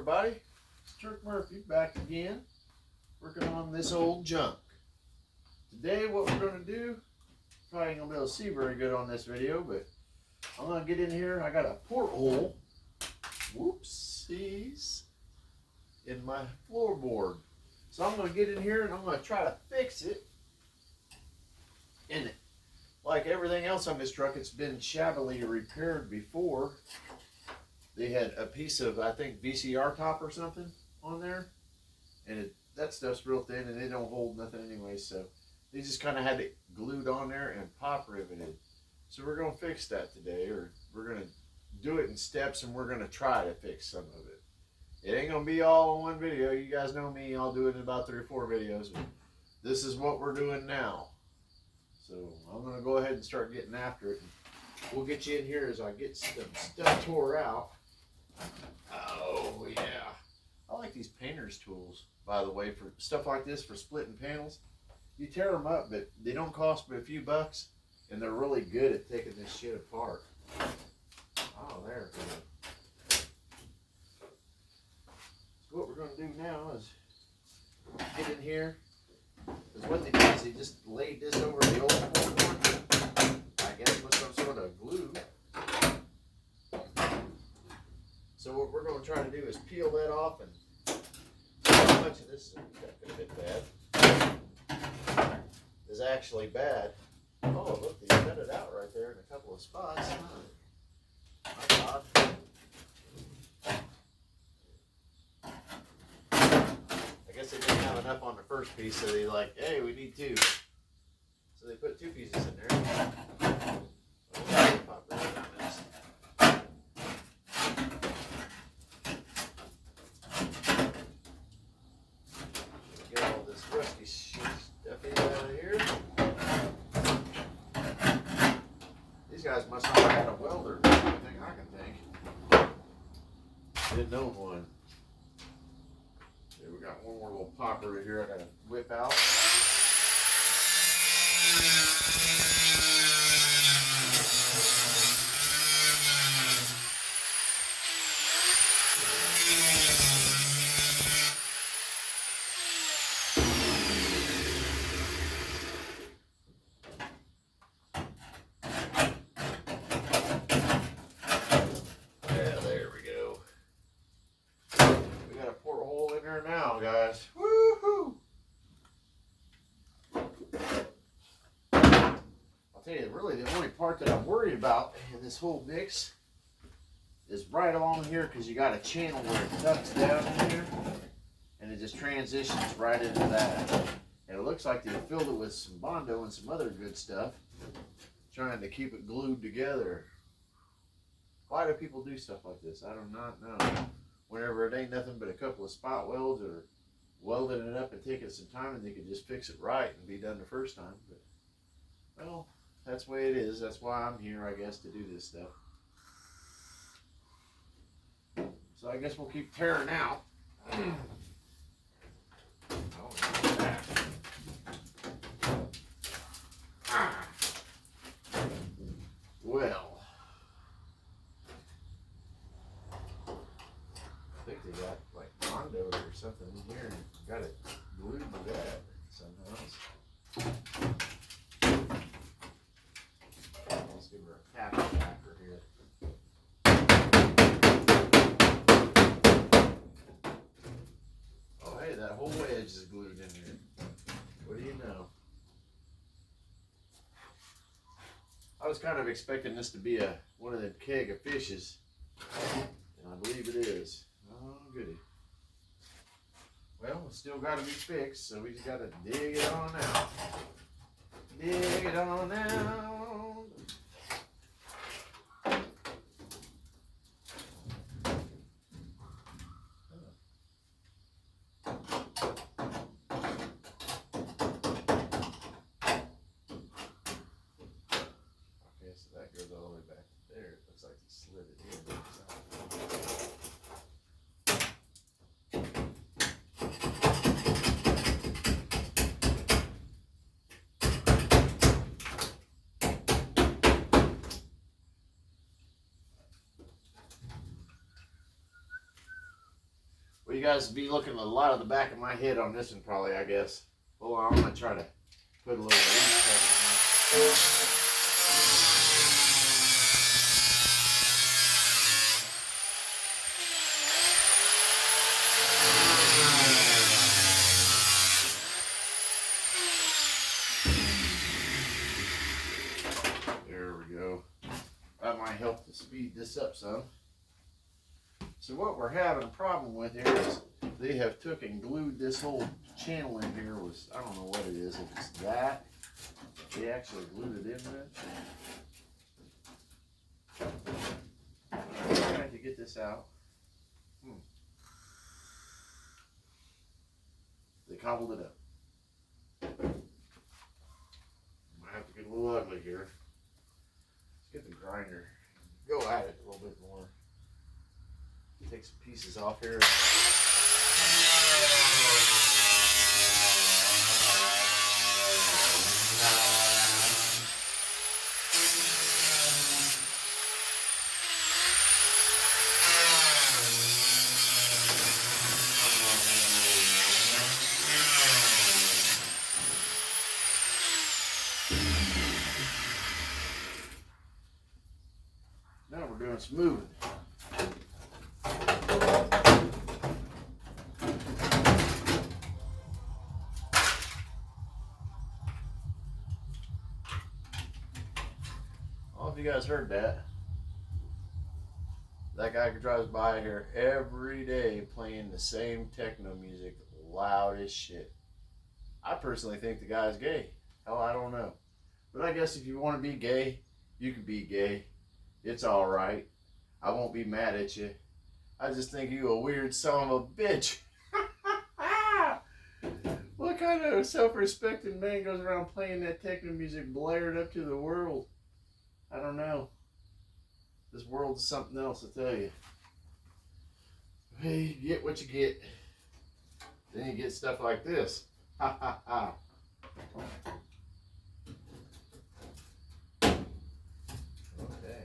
everybody, it's Turk Murphy back again, working on this old junk. Today what we're going to do, probably ain't going to be able to see very good on this video, but I'm going to get in here. I got a porthole, whoopsies, in my floorboard. So I'm going to get in here and I'm going to try to fix it. And like everything else on this truck, it's been shabbily repaired before. They had a piece of, I think, VCR top or something on there. And that stuff's real thin and they don't hold nothing anyway. So they just kind of had it glued on there and pop riveted. So we're going to fix that today. Or we're going to do it in steps and we're going to try to fix some of it. It ain't going to be all in one video. You guys know me. I'll do it in about 3 or 4 videos. But this is what we're doing now. So I'm going to go ahead and start getting after it. We'll get you in here as I get some stuff tore out. Oh, yeah. I like these painter's tools, by the way, for stuff like this, for splitting panels. You tear them up, but they don't cost but a few bucks, and they're really good at taking this shit apart. Oh, there we go. So what we're going to do now is get in here. Because what they did is they just laid this over the old floorboard, I guess with some sort of glue. So what we're going to try to do is peel that off, and how much of this stuff could have been bad is actually bad. Oh, look, they cut it out right there in a couple of spots. My God. I guess they didn't have enough on the first piece, so they like, hey, we need 2. So they put 2 pieces in there. Pop right on this. Get all this rusty stuff out of here. These guys must not have had a welder, anything I can think. Didn't know one. We got one more little popper right here I gotta whip out. Yeah, there we go. We got a porthole in there now, guys. Woohoo! I'll tell you, really the only part that I'm worried about in this whole mix is right along here, because you got a channel where it tucks down in here and it just transitions right into that. And it looks like they filled it with some Bondo and some other good stuff, trying to keep it glued together. Why do people do stuff like this? I do not know. Whenever it ain't nothing but a couple of spot welds or welding it up and taking some time, and they could just fix it right and be done the first time. But, well, that's the way it is. That's why I'm here, I guess, to do this stuff. So I guess we'll keep tearing out. Well, I think they got like Bondo or something in here and got it glued to that somehow. Let's give her a tap backer here. Oh, hey, that whole edge is glued in there. What do you know? I was kind of expecting this to be one of them keg of fishes, and I believe it is. Oh, goody. Well, it's still got to be fixed, so we just got to dig it on out. Dig it on out. Okay, so that goes all the way back to there. It looks like he slid it in. guys will be looking at a lot of the back of my head on this one probably, I guess. Hold on, I'm going to try to put a little leaf cover in here. That might help to speed this up some. So what we're having a problem with here is they have took and glued this whole channel in here with, I don't know what it is, if it's that, they actually glued it in with. I'm trying to get this out. They cobbled it up. Might have to get a little ugly here. Get the grinder, go at it a little bit more. Take some pieces off here. Now we're doing some moving. All of you guys heard that. That guy drives by here every day playing the same techno music loud as shit. I personally think the guy's gay. Hell, I don't know. But I guess if you want to be gay, you can be gay. It's alright. I won't be mad at you. I just think you a weird son of a bitch. What kind of self-respecting man goes around playing that techno music blared up to the world? I don't know. This world is something else, I tell you. Hey, you get what you get. Then you get stuff like this. Ha ha ha. Okay.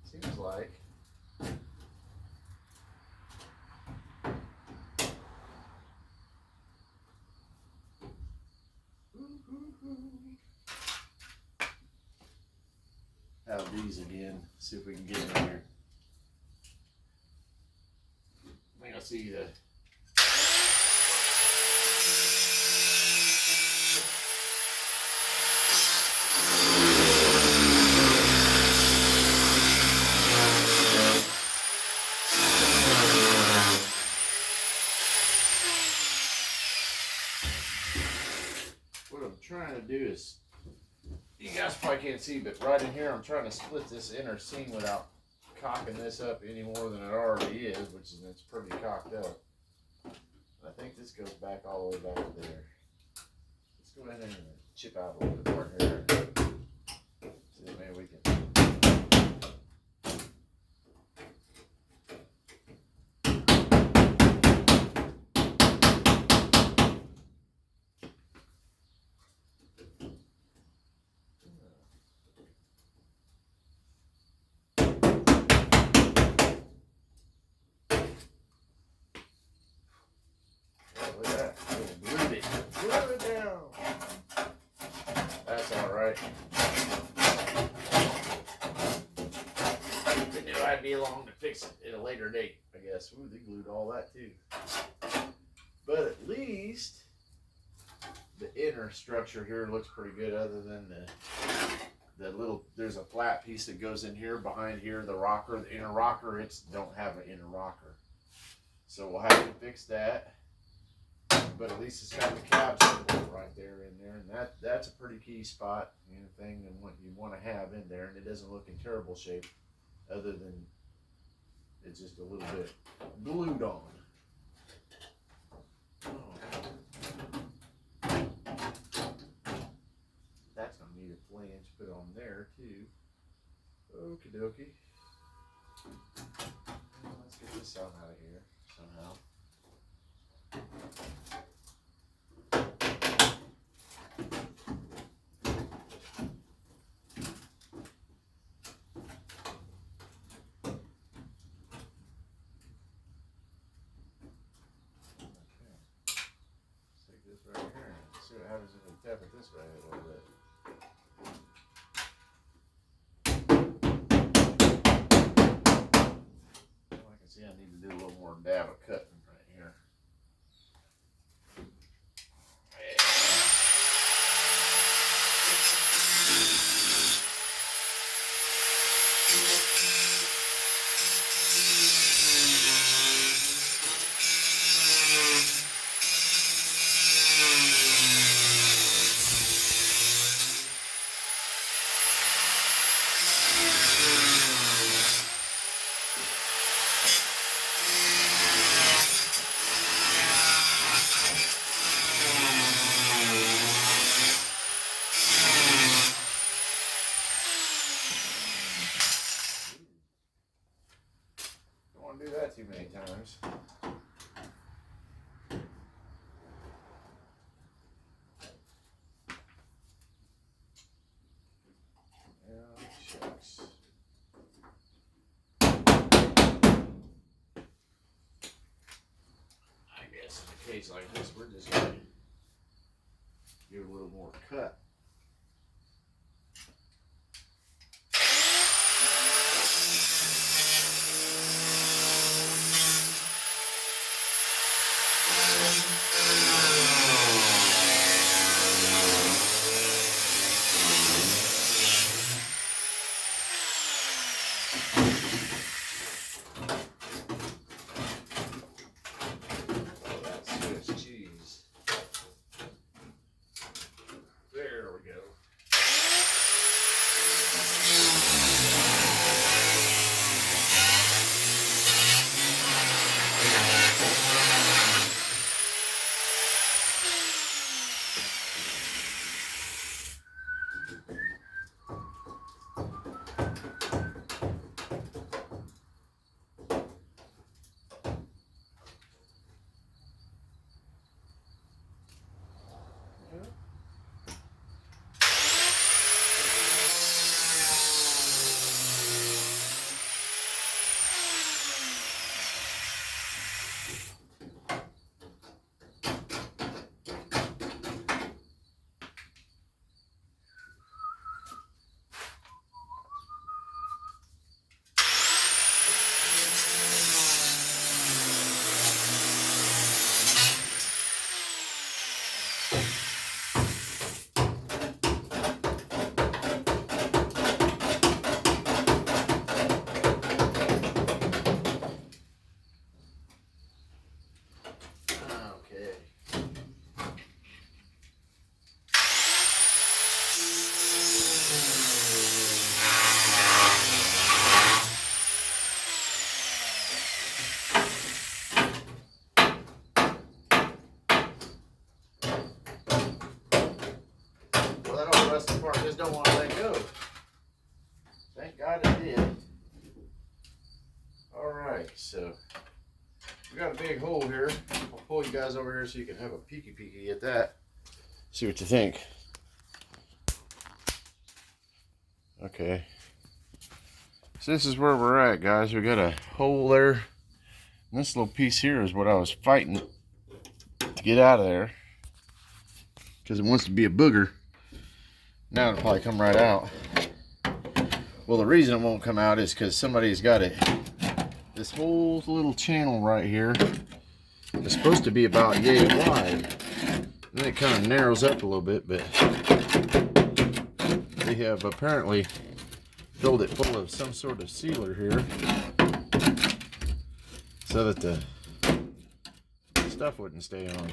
Seems like. Have these again. See if we can get in here. I think I see the. What I'm trying to do is, you guys probably can't see, but right in here I'm trying to split this inner seam without cocking this up any more than it already is, which is, it's pretty cocked up. I think this goes back all the way back to there. Let's go ahead and chip out a little bit more here. See if maybe we can. Look at that. Glue it. Glue it down. That's alright. They knew I'd be along to fix it at a later date, I guess. Ooh, they glued all that too. But at least the inner structure here looks pretty good, other than the little, there's a flat piece that goes in here behind here, the rocker, the inner rocker, it's don't have an inner rocker. So we'll have to fix that. But at least it's got the cab support right there in there, and that's a pretty key spot, thing and what you want to have in there, and it doesn't look in terrible shape, other than it's just a little bit glued on. Oh. That's gonna need a flange put on there too. Okie dokie. Let's get this out of here somehow. see what happens if we tap it this way a little bit. Well, I can see I need to do a little more dab of cutting right here. Don't want to do that too many times. Shucks. I guess in a case like this, we're just going to give it a little more cut. There we go. Rusty part just don't want to let go. Thank God it did. Alright, so we got a big hole here. I'll pull you guys over here so you can have a peeky at that. See what you think. Okay. So this is where we're at, guys. We got a hole there. And this little piece here is what I was fighting to get out of there, because it wants to be a booger. Now it'll probably come right out. Well, the reason it won't come out is because somebody's got it. This whole little channel right here is supposed to be about yay wide. And then it kind of narrows up a little bit, but they have apparently filled it full of some sort of sealer here so that the stuff wouldn't stay on.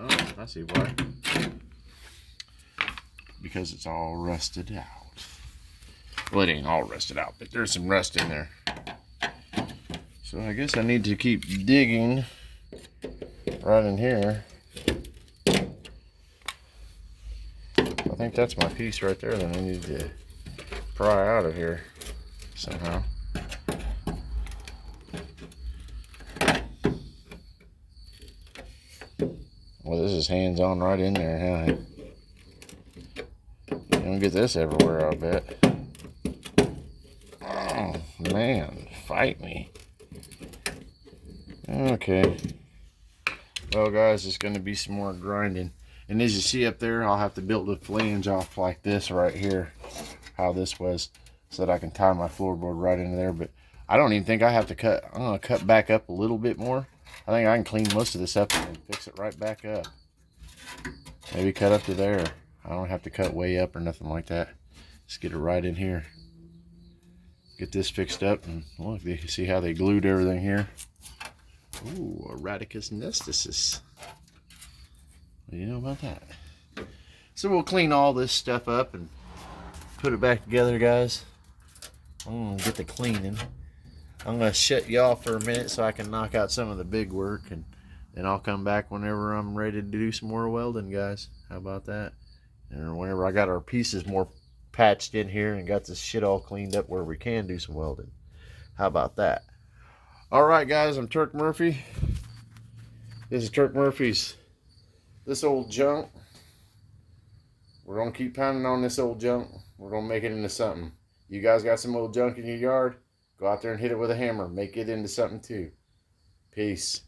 Oh, I see why. Because it's all rusted out. Well, it ain't all rusted out, but there's some rust in there. So I guess I need to keep digging right in here. I think that's my piece right there that I need to pry out of here somehow. Well, this is hands-on right in there, huh? You don't get this everywhere, I bet. Oh, man, fight me. Okay. Well, guys, it's going to be some more grinding. And as you see up there, I'll have to build a flange off like this right here. How this was. So that I can tie my floorboard right into there. But I don't even think I have to cut. I'm going to cut back up a little bit more. I think I can clean most of this up and fix it right back up. Maybe cut up to there. I don't have to cut way up or nothing like that. Just get it right in here. Get this fixed up. And look, you see how they glued everything here? Ooh, Radicus nesticus. What do you know about that? So we'll clean all this stuff up and put it back together, guys. I'm gonna get the cleaning. I'm gonna shut you off for a minute so I can knock out some of the big work, and then I'll come back whenever I'm ready to do some more welding, guys. How about that? And whenever I got our pieces more patched in here and got this shit all cleaned up where we can do some welding. How about that? Alright, guys, I'm Turk Murphy. This is Turk Murphy's This Old Junk. We're going to keep pounding on this old junk. We're going to make it into something. You guys got some old junk in your yard? Go out there and hit it with a hammer. Make it into something too. Peace.